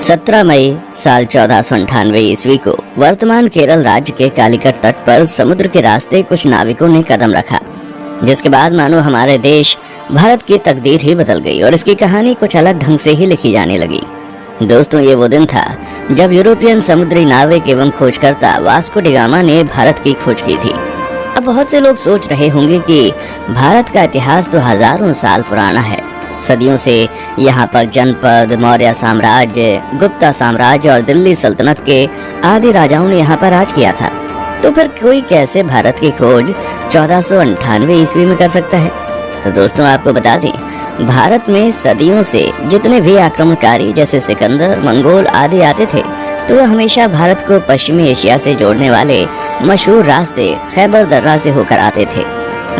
17 मई साल 1498 ईस्वी को वर्तमान केरल राज्य के कालीकट तट पर समुद्र के रास्ते कुछ नाविकों ने कदम रखा, जिसके बाद मानो हमारे देश भारत की तकदीर ही बदल गई और इसकी कहानी कुछ अलग ढंग से ही लिखी जाने लगी। दोस्तों, ये वो दिन था जब यूरोपियन समुद्री नाविक एवं खोजकर्ता वास्को डी गामा ने भारत की खोज की थी। अब बहुत से लोग सोच रहे होंगे कि भारत का इतिहास तो हजारों साल पुराना है। सदियों से यहाँ पर जनपद, मौर्य साम्राज्य, गुप्ता साम्राज्य और दिल्ली सल्तनत के आदि राजाओं ने यहाँ पर राज किया था। तो फिर कोई कैसे भारत की खोज 1498 ईस्वी में कर सकता है? तो दोस्तों, आपको बता दें, भारत में सदियों से जितने भी आक्रमणकारी जैसे सिकंदर, मंगोल आदि आते थे, तो वह हमेशा भारत को पश्चिमी एशिया से जोड़ने वाले मशहूर रास्ते खैबर दर्रा से होकर आते थे।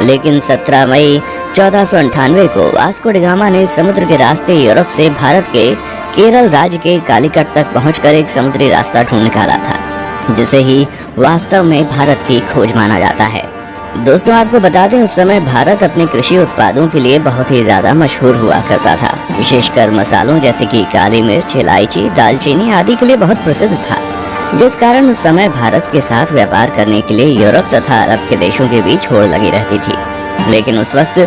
लेकिन 17 मई 1498 को वास्को डी गामा ने समुद्र के रास्ते यूरोप से भारत के केरल राज्य के कालीकट तक पहुंचकर एक समुद्री रास्ता ढूंढ निकाला था, जिसे ही वास्तव में भारत की खोज माना जाता है। दोस्तों, आपको बता दें, उस समय भारत अपने कृषि उत्पादों के लिए बहुत ही ज्यादा मशहूर हुआ करता था। विशेषकर मसालों जैसे कि काली मिर्च, इलायची, दालचीनी आदि के लिए बहुत प्रसिद्ध था, जिस कारण उस समय भारत के साथ व्यापार करने के लिए यूरोप तथा अरब के देशों के बीच होड़ लगी रहती थी। लेकिन उस वक्त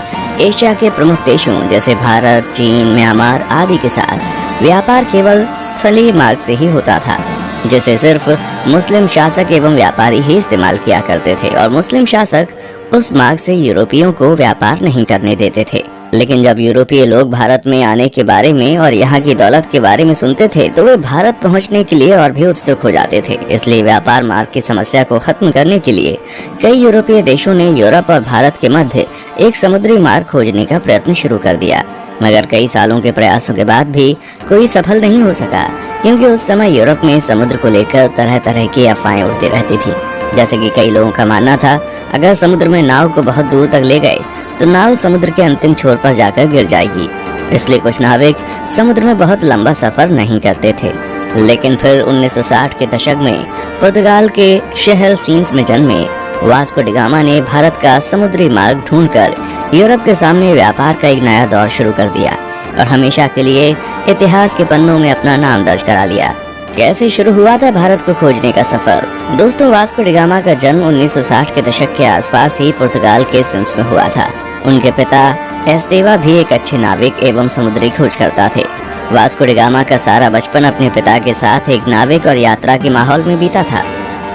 एशिया के प्रमुख देशों जैसे भारत, चीन, म्यांमार आदि के साथ व्यापार केवल स्थलीय मार्ग से ही होता था, जिसे सिर्फ मुस्लिम शासक एवं व्यापारी ही इस्तेमाल किया करते थे और मुस्लिम शासक उस मार्ग से यूरोपियों को व्यापार नहीं करने देते थे। लेकिन जब यूरोपीय लोग भारत में आने के बारे में और यहाँ की दौलत के बारे में सुनते थे, तो वे भारत पहुँचने के लिए और भी उत्सुक हो जाते थे। इसलिए व्यापार मार्ग की समस्या को खत्म करने के लिए कई यूरोपीय देशों ने यूरोप और भारत के मध्य एक समुद्री मार्ग खोजने का प्रयत्न शुरू कर दिया। मगर कई सालों के प्रयासों के बाद भी कोई सफल नहीं हो सका, क्योंकि उस समय यूरोप में समुद्र को लेकर तरह तरह की अफवाहें उड़ती रहती थी। जैसे कि कई लोगों का मानना था, अगर समुद्र में नाव को बहुत दूर तक ले गए तो नाव समुद्र के अंतिम छोर पर जाकर गिर जाएगी। इसलिए कुछ नाविक समुद्र में बहुत लंबा सफर नहीं करते थे। लेकिन फिर 1960 के दशक में पुर्तगाल के शहर सीन्स में जन्मे वास्को डी गामा ने भारत का समुद्री मार्ग ढूंढकर यूरोप के सामने व्यापार का एक नया दौर शुरू कर दिया और हमेशा के लिए इतिहास के पन्नों में अपना नाम दर्ज करा लिया। कैसे शुरू हुआ था भारत को खोजने का सफर? दोस्तों, वास्को डी गामा का जन्म 1960 के दशक के आसपास ही पुर्तगाल के सिंस में हुआ था। उनके पिता एस्तेवा भी एक अच्छे नाविक एवं समुद्री खोजकर्ता थे। वास्को डी गामा का सारा बचपन अपने पिता के साथ एक नाविक और यात्रा के माहौल में बीता था।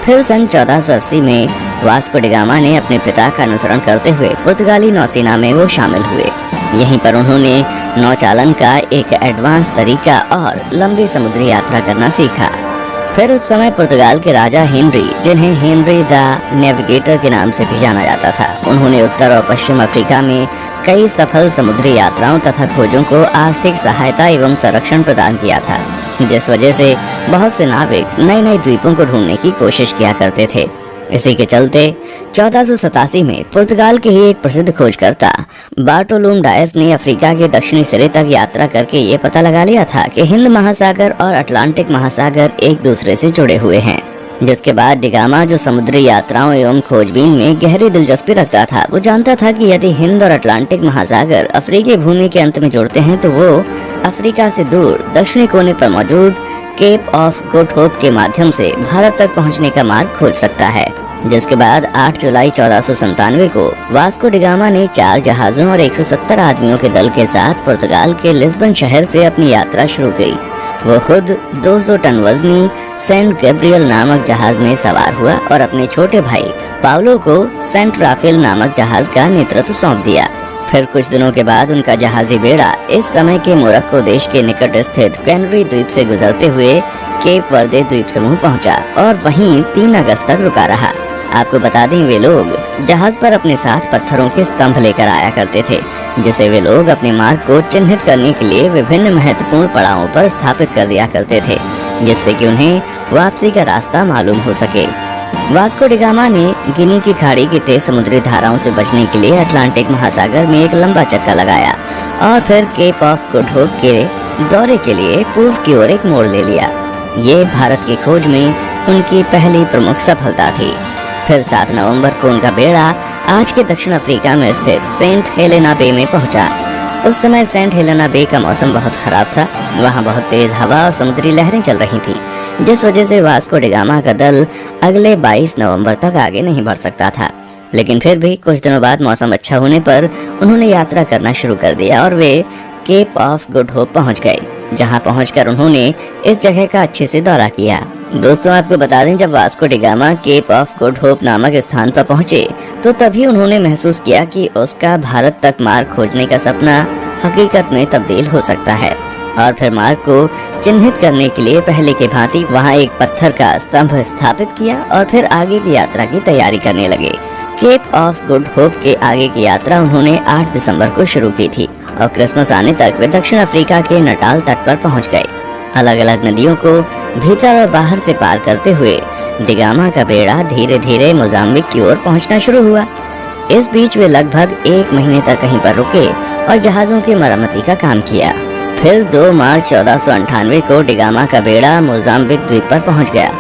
फिर सन 1480 में वास्को डी गामा ने अपने पिता का अनुसरण करते हुए पुर्तगाली नौसेना में वो शामिल हुए। यहीं पर उन्होंने नौचालन का एक एडवांस तरीका और लंबी समुद्री यात्रा करना सीखा। फिर उस समय पुर्तगाल के राजा हेनरी, जिन्हें हेनरी द नेविगेटर के नाम से भी जाना जाता था, उन्होंने उत्तर और पश्चिम अफ्रीका में कई सफल समुद्री यात्राओं तथा खोजों को आर्थिक सहायता एवं संरक्षण प्रदान किया था, जिस वजह से बहुत से नाविक नए नए द्वीपों को ढूंढने की कोशिश किया करते थे। इसी के चलते 1487 में पुर्तगाल के ही एक प्रसिद्ध खोजकर्ता बार्टोलोम डायस ने अफ्रीका के दक्षिणी सिरे तक यात्रा करके ये पता लगा लिया था कि हिंद महासागर और अटलांटिक महासागर एक दूसरे से जुड़े हुए हैं। जिसके बाद डी गामा, जो समुद्री यात्राओं एवं खोजबीन में गहरी दिलचस्पी रखता था, वो जानता था कि यदि हिंद और अटलांटिक महासागर अफ्रीकी भूमि के अंत में जुड़ते हैं तो वो अफ्रीका से दूर दक्षिणी कोने पर मौजूद केप ऑफ गुड होप के माध्यम से भारत तक पहुंचने का मार्ग खोज सकता है। जिसके बाद 8 जुलाई 1497 को वास्को डी गामा ने 4 जहाजों और 170 आदमियों के दल के साथ पुर्तगाल के लिस्बन शहर से अपनी यात्रा शुरू की। वो खुद 200 टन वजनी सेंट गैब्रियल नामक जहाज में सवार हुआ और अपने छोटे भाई पाउलो को सेंट राफेल नामक जहाज का नेतृत्व सौंप दिया। फिर कुछ दिनों के बाद उनका जहाजी बेड़ा इस समय के मोरक्को देश के निकट स्थित कैनरी द्वीप से गुजरते हुए केप वर्दे द्वीप समूह पहुंचा और वहीं 3 अगस्त तक रुका रहा। आपको बता दें, वे लोग जहाज पर अपने साथ पत्थरों के स्तंभ लेकर आया करते थे, जिसे वे लोग अपने मार्ग को चिन्हित करने के लिए विभिन्न महत्वपूर्ण पड़ावों पर स्थापित कर दिया करते थे, जिससे कि उन्हें वापसी का रास्ता मालूम हो सके। वास्को डी गामा ने गिनी की खाड़ी की तेज समुद्री धाराओं से बचने के लिए अटलांटिक महासागर में एक लंबा चक्का लगाया और फिर केप ऑफ गुड होप के दौरे के लिए पूर्व की ओर एक मोड़ ले लिया। ये भारत की खोज में उनकी पहली प्रमुख सफलता थी। फिर 7 नवंबर को उनका बेड़ा आज के दक्षिण अफ्रीका में स्थित सेंट हेलेना बे में पहुंचा। उस समय सेंट हेलेना बे का मौसम बहुत खराब था। वहाँ बहुत तेज हवा और समुद्री लहरें चल रही थी, जिस वजह से वास्को डी गामा का दल अगले 22 नवंबर तक आगे नहीं बढ़ सकता था। लेकिन फिर भी कुछ दिनों बाद मौसम अच्छा होने पर उन्होंने यात्रा करना शुरू कर दिया और वे केप ऑफ गुड होप पहुंच गए, जहां पहुंचकर उन्होंने इस जगह का अच्छे से दौरा किया। दोस्तों, आपको बता दें, जब Vasco da Gama Cape of Good Hope नामक स्थान पर पहुंचे तो तभी उन्होंने महसूस किया कि उसका भारत तक मार्ग खोजने का सपना हकीकत में तब्दील हो सकता है। और फिर मार्ग को चिन्हित करने के लिए पहले के भांति वहां एक पत्थर का स्तंभ स्थापित किया और फिर आगे की यात्रा की तैयारी करने लगे। केप ऑफ गुड होप के आगे की यात्रा उन्होंने 8 दिसंबर को शुरू की थी और क्रिसमस आने तक वे दक्षिण अफ्रीका के नटाल तट पर पहुंच गए। अलग अलग नदियों को भीतर और बाहर से पार करते हुए डी गामा का बेड़ा धीरे धीरे मोजाम्बिक की ओर पहुंचना शुरू हुआ। इस बीच वे लगभग 1 महीने तक कहीं पर रुके और जहाजों की मरम्मती का काम किया। फिर 2 मार्च 1498 को डी गामा का बेड़ा मोजाम्बिक द्वीप पर पहुंच गया।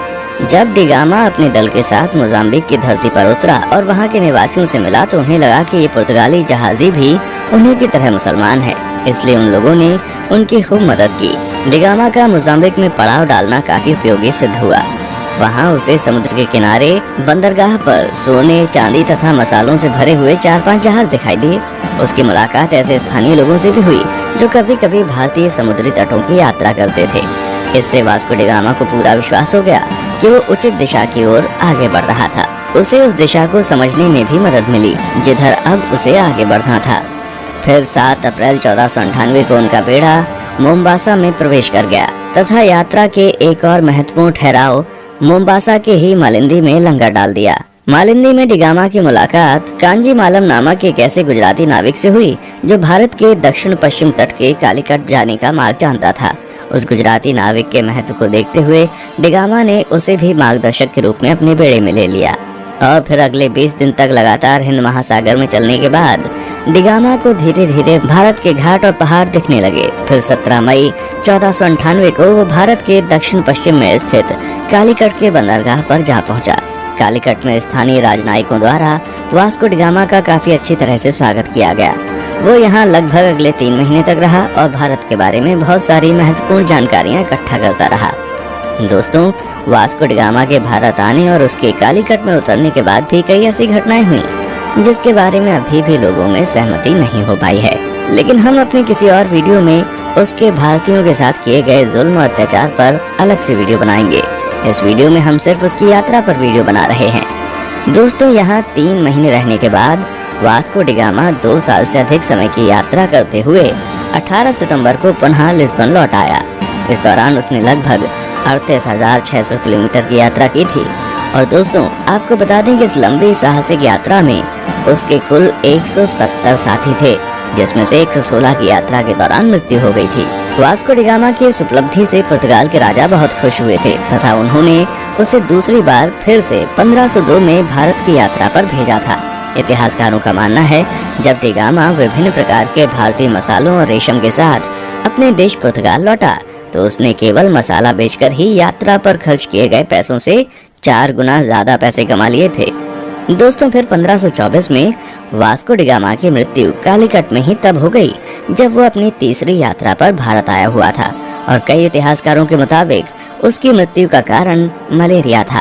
जब डी गामा अपने दल के साथ मोजाम्बिक की धरती पर उतरा और वहां के निवासियों से मिला तो उन्हें लगा कि ये पुर्तगाली जहाजी भी उन्हीं की तरह मुसलमान है, इसलिए उन लोगों ने उनकी खूब मदद की। डी गामा का मोजाम्बिक में पड़ाव डालना काफी उपयोगी सिद्ध हुआ। वहां उसे समुद्र के किनारे बंदरगाह पर सोने, चांदी तथा मसालों से भरे हुए 4-5 जहाज दिखाई दिए। उसकी मुलाकात ऐसे स्थानीय लोगों से भी हुई जो कभी कभी भारतीय समुद्री तटों की यात्रा करते थे। इससे वास्को डी गामा को पूरा विश्वास हो गया कि वो उचित दिशा की ओर आगे बढ़ रहा था। उसे उस दिशा को समझने में भी मदद मिली जिधर अब उसे आगे बढ़ना था। फिर 7 अप्रैल 1498 को उनका बेड़ा मोम्बासा में प्रवेश कर गया तथा यात्रा के एक और महत्वपूर्ण ठहराव मोम्बासा के ही मालिंदी में लंगर डाल दिया। मालिंदी में डी गामा की मुलाकात कांजी मालम नामक एक ऐसे गुजराती नाविक से हुई जो भारत के दक्षिण पश्चिम तट के कालीकट जाने का मार्ग जानता था। उस गुजराती नाविक के महत्व को देखते हुए डी गामा ने उसे भी मार्गदर्शक के रूप में अपने बेड़े में ले लिया और फिर अगले 20 दिन तक लगातार हिंद महासागर में चलने के बाद डी गामा को धीरे धीरे भारत के घाट और पहाड़ दिखने लगे। फिर 17 मई 1498 को वो भारत के दक्षिण पश्चिम में स्थित कालीकट के बंदरगाह पर जा पहुंचा। कालीकट में स्थानीय राजनयिकों द्वारा वास्को डी गामा का काफी अच्छी तरह से स्वागत किया गया। वो यहाँ लगभग अगले 3 महीने तक रहा और भारत के बारे में बहुत सारी महत्वपूर्ण जानकारियाँ इकट्ठा करता रहा। दोस्तों, वास्को डी गामा के भारत आने और उसके कालीकट में उतरने के बाद भी कई ऐसी घटनाएं हुई जिसके बारे में अभी भी लोगों में सहमति नहीं हो पाई है, लेकिन हम अपने किसी और वीडियो में उसके भारतीयों के साथ किए गए जुल्म और अत्याचार पर अलग से वीडियो बनाएंगे। इस वीडियो में हम सिर्फ उसकी यात्रा पर वीडियो बना रहे हैं। दोस्तों, यहाँ 3 महीने रहने के बाद वास्को डी गामा 2 साल से अधिक समय की यात्रा करते हुए 18 सितंबर को पुनः लिस्बन लौट आया। इस दौरान उसने लगभग 38,600 किलोमीटर की यात्रा की थी। और दोस्तों, आपको बता दें कि इस लंबी साहसिक यात्रा में उसके कुल 170 साथी थे, जिसमें से 116 की यात्रा के दौरान मृत्यु हो गई थी। वास्को डी गामा की इस उपलब्धि से पुर्तगाल के राजा बहुत खुश हुए थे तथा उन्होंने उसे दूसरी बार फिर से 1502 में भारत की यात्रा पर भेजा था। इतिहासकारों का मानना है जब डी गामा विभिन्न प्रकार के भारतीय मसालों और रेशम के साथ अपने देश पुर्तगाल लौटा तो उसने केवल मसाला बेचकर ही यात्रा पर खर्च किए गए पैसों से 4 गुना ज्यादा पैसे कमा लिए थे। दोस्तों, फिर 1524 में वास्को डी गामा की मृत्यु कालीकट में ही तब हो गई जब वो अपनी तीसरी यात्रा पर भारत आया हुआ था और कई इतिहासकारों के मुताबिक उसकी मृत्यु का कारण मलेरिया था।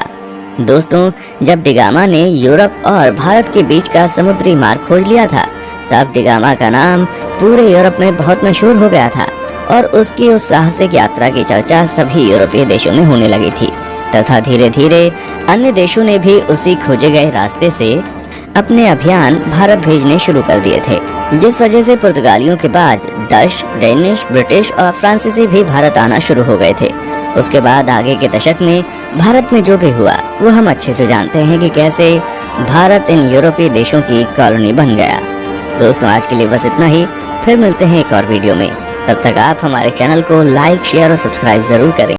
दोस्तों, जब डी गामा ने यूरोप और भारत के बीच का समुद्री मार्ग खोज लिया था तब डी गामा का नाम पूरे यूरोप में बहुत मशहूर हो गया था और उसकी उस साहसिक यात्रा की चर्चा सभी यूरोपीय देशों में होने लगी थी तथा धीरे धीरे अन्य देशों ने भी उसी खोजे गए रास्ते से अपने अभियान भारत भेजने शुरू कर दिए थे, जिस वजह से पुर्तगालियों के बाद डच, डेनिश, ब्रिटिश और फ्रांसीसी भी भारत आना शुरू हो गए थे। उसके बाद आगे के दशक में भारत में जो भी हुआ वो हम अच्छे से जानते हैं कि कैसे भारत इन यूरोपीय देशों की कॉलोनी बन गया। दोस्तों, आज के लिए बस इतना ही। फिर मिलते हैं एक और वीडियो में। तब तक आप हमारे चैनल को लाइक, शेयर और सब्सक्राइब जरूर करें।